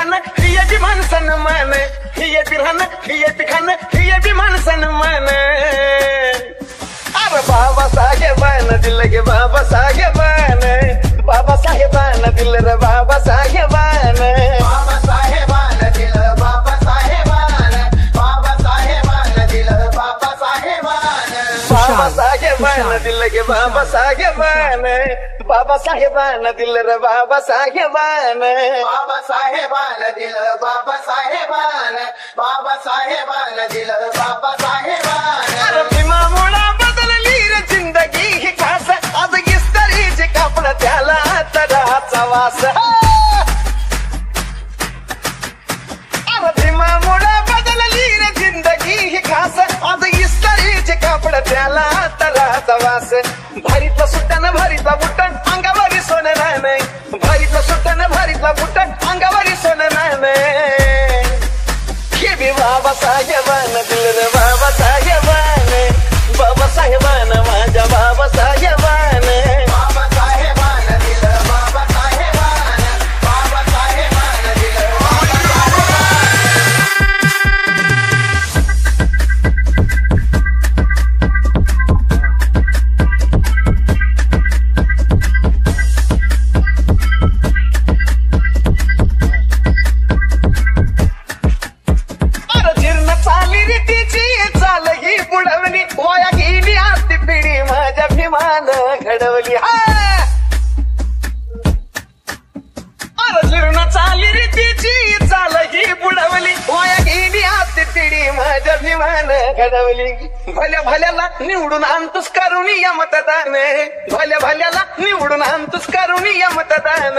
खाणं ही अभिमान सन्मान, ही राहणं ही खाणं ही अभिमान सन्मान। अरे बाबासाहेबानं दिलं गे बाबासाहेबानं, बाबासाहेबानं दिलं रे बाबासाहेबानं, बाबासाहेबानं दिलं बाबासाहेबानं, बाबासाहेबानं दिलं बाबासाहेबानं, बाबासाहेबानं दिलं गे बाबासाहेबानं, बाबासाहेबानं दिलं रे बाबासाहेबानं, बाबासाहेबानं दिलं बाबासाहेबानं, बाबासाहेबानं दिलं बाबासाहेबानं। अरे भीमामुळं बदलली रे जिंदगी ही खास, आज इस्त्रीचे कापड त्याला तराचा वास। अरे भीमामुळं बदलली रे जिंदगी ही खास, आज इस्त्रीचे कापड त्याला तराचा वास। भारीतलं सुट्टन भारीतला बुट्टन अंगावरी सोनं नाही, भारीतलं सुट्टन भारीतला बुट्टन अंगावरी सोनं नाही। हे बी बाबासाहेबानं दिलं रे बाबासाहेबानं, बाबासाहेबानं माझ्या बाबासाहेबानं, बाबासाहेबानं दिलं बाबासाहेबानं, बाबासाहेबानं दिलं घडवली। अरे जीर्ण चाली रीतीची चाल ही बुडवली, वाया गेली आती पिढी माझ्या भीमान घडवली। भल्या भल्याला निवडून आणतोस करुणी मतदान, भल्या भल्याला निवडून आणतोस करुणी मतदान।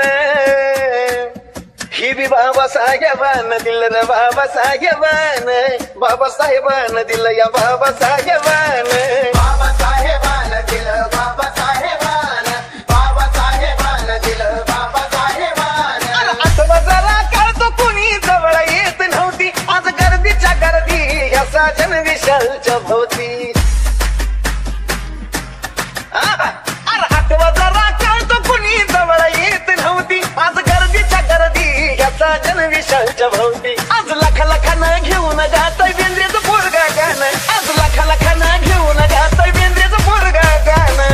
ही बी बाबासाहेबानं दिलं रे बाबासाहेबानं, बाबासाहेबानं दिलं या बाबासाहेबानं, बाबासाहेबानं दिलं बाबासाहेबानं, बाबासाहेबानं दिलं बाबासाहेबानं। अरे आठवा जरा काढतो कुणी जवळ येत नव्हती, आज गर्दीच्या गर्दी ह्या साजन विशालच्या भोवती। अरे आठवा जरा काढतो कुणी जवळ येत नव्हती, आज गर्दीच्या गर्दी ह्या साजन विशालच्या भोवती। आज लाखा लाखानं घेऊन गातोय बेंद्रेचं पोरगा गाणं, आज लाखा लाखानं घेऊन गातोय बेंद्रेचं पोरगा गाणं।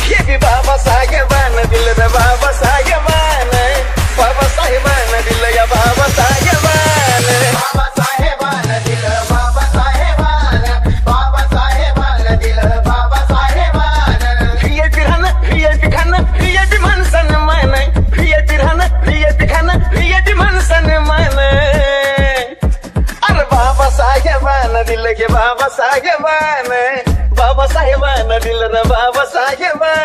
हे बी बाबासाहेबानं दिलं रे बाबासाहेबानं, बाबासाहेबानं दिलं या बाबासाहेबानं, बाबासाहेबानं दिलं बाबासाहेबानं, बाबासाहेबानं दिलं बाबासाहेबानं। व्हीआयपी राहणं व्हीआयपी खाणं व्हीआयपी मान सन्मान, व्हीआयपी राहणं व्हीआयपी खाणं व्हीआयपी मान सन्मान। अरे बाबासाहेबानं दिलं गे बाबासाहेबानं, बाबासाहेबानं दिलं रे बाबासाहेबानं।